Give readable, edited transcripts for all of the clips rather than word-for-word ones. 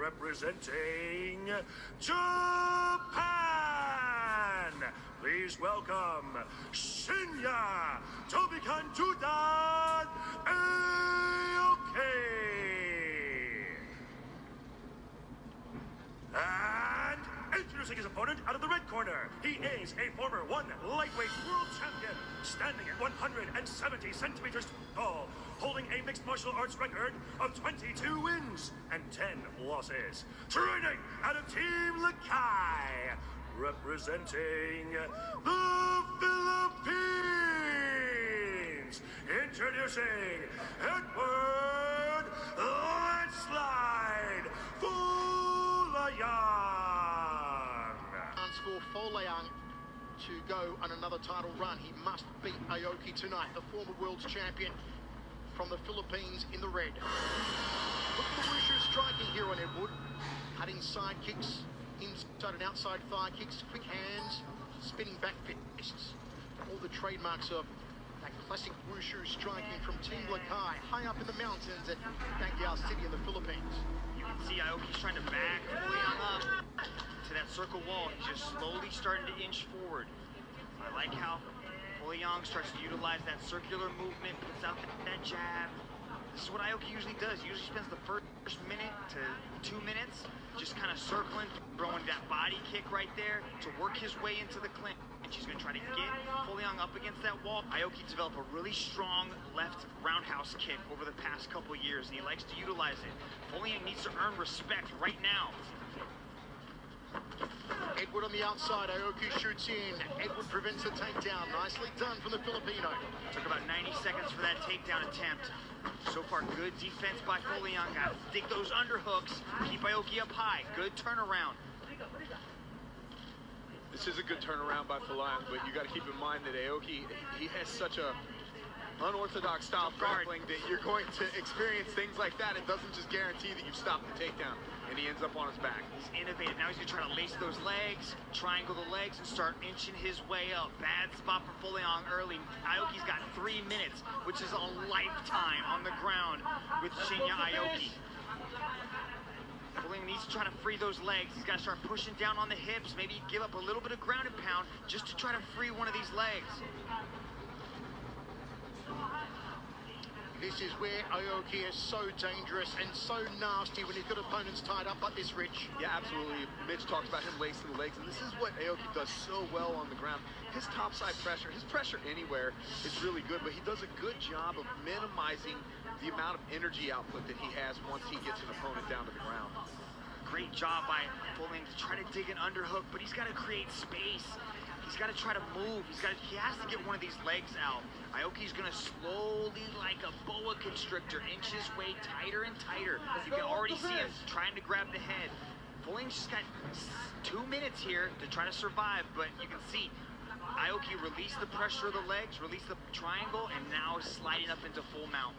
representing Japan, please welcome Shinya Tobikan Judan Aoki. And introducing his opponent out of the red corner, he is a former lightweight world champion, standing at 170 centimeters tall, holding a mixed martial arts record of 22 wins and 10 losses. Training out of Team Lakai, representing the Philippines, introducing Edward Landslide Folayang. For Folayang to go on another title run, he must beat Aoki tonight, the former world's champion from the Philippines in the red. Look at the wushu striking here on Edward. Cutting side kicks, inside and outside thigh kicks, quick hands, spinning back fists. All the trademarks of that classic wushu striking from Team Lakai, high up in the mountains at Baguio City in the Philippines. You can see Aoki's trying to back Folayang up to that circle wall. He's just slowly starting to inch forward. I like how Folayang starts to utilize that circular movement, puts out that jab. This is what Aoki usually does. He usually spends the first minute to 2 minutes just kind of circling, throwing that body kick right there to work his way into the clinch. He's going to try to get Folayang up against that wall. Aoki developed a really strong left roundhouse kick over the past couple years, and he likes to utilize it. Folayang needs to earn respect right now. Edward on the outside, Aoki shoots in. Edward prevents the takedown. Nicely done from the Filipino. Took about 90 seconds for that takedown attempt. So far, good defense by Folayang. Got to dig those underhooks. Keep Aoki up high. Good turnaround. This is a good turnaround by Folayang, but you got to keep in mind that Aoki, he has such a unorthodox style of grappling that you're going to experience things like that. It doesn't just guarantee that you stop the takedown, and he ends up on his back. He's innovative. Now he's going to try to lace those legs, triangle the legs, and start inching his way up. Bad spot for Folayang early. Aoki's got 3 minutes, which is a lifetime on the ground with Shinya Aoki. Folayang needs to try to free those legs. He's got to start pushing down on the hips, maybe give up a little bit of ground and pound just to try to free one of these legs. This is where Aoki is so dangerous and so nasty when he's got opponents tied up like this, Rich. Yeah, absolutely. Mitch talked about him lacing the legs, and this is what Aoki does so well on the ground. His topside pressure, his pressure anywhere is really good, but he does a good job of minimizing the amount of energy output that he has once he gets an opponent down to the ground. Great job by Folayang to try to dig an underhook, but he's got to create space. He's got to try to move. He has to get one of these legs out. Aoki's going to slowly, like a boa constrictor, inch his way tighter and tighter. You can already see him trying to grab the head. Folayang's just got 2 minutes here to try to survive, but you can see Aoki released the pressure of the legs, released the triangle, and now is sliding up into full mount.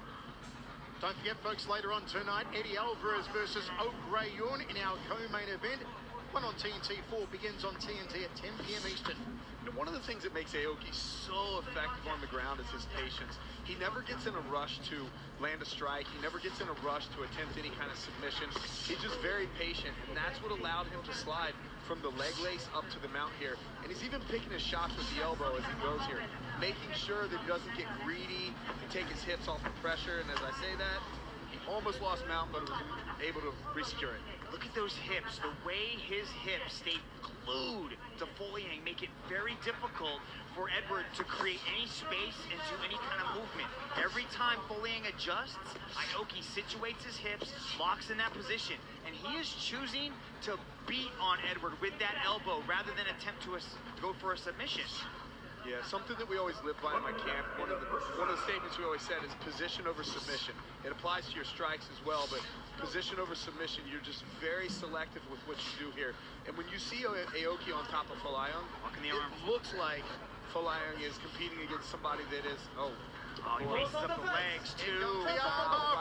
Don't forget, folks, later on tonight, Eddie Alvarez versus Oak Ray Yun in our co-main event. One on TNT, 4 begins on TNT at 10 p.m. Eastern. And one of the things that makes Aoki so effective on the ground is his patience. He never gets in a rush to land a strike. He never gets in a rush to attempt any kind of submission. He's just very patient, and that's what allowed him to slide from the leg lace up to the mount here. And he's even picking his shots with the elbow as he goes here, making sure that he doesn't get greedy and take his hips off the pressure. And as I say that, he almost lost mount, but was able to re-secure it. Look at those hips. The way his hips stay glued to Folayang make it very difficult for Edward to create any space and do any kind of movement. Every time Folayang adjusts, Aoki situates his hips, locks in that position, and he is choosing to beat on Edward with that elbow rather than attempt to go for a submission. Yeah, something that we always live by in my camp, one of the statements we always said is position over submission. It applies to your strikes as well, but position over submission, you're just very selective with what you do here. And when you see Aoki on top of Folayang, it looks like Folayang is competing against somebody that is, he raises up the legs too. Wow.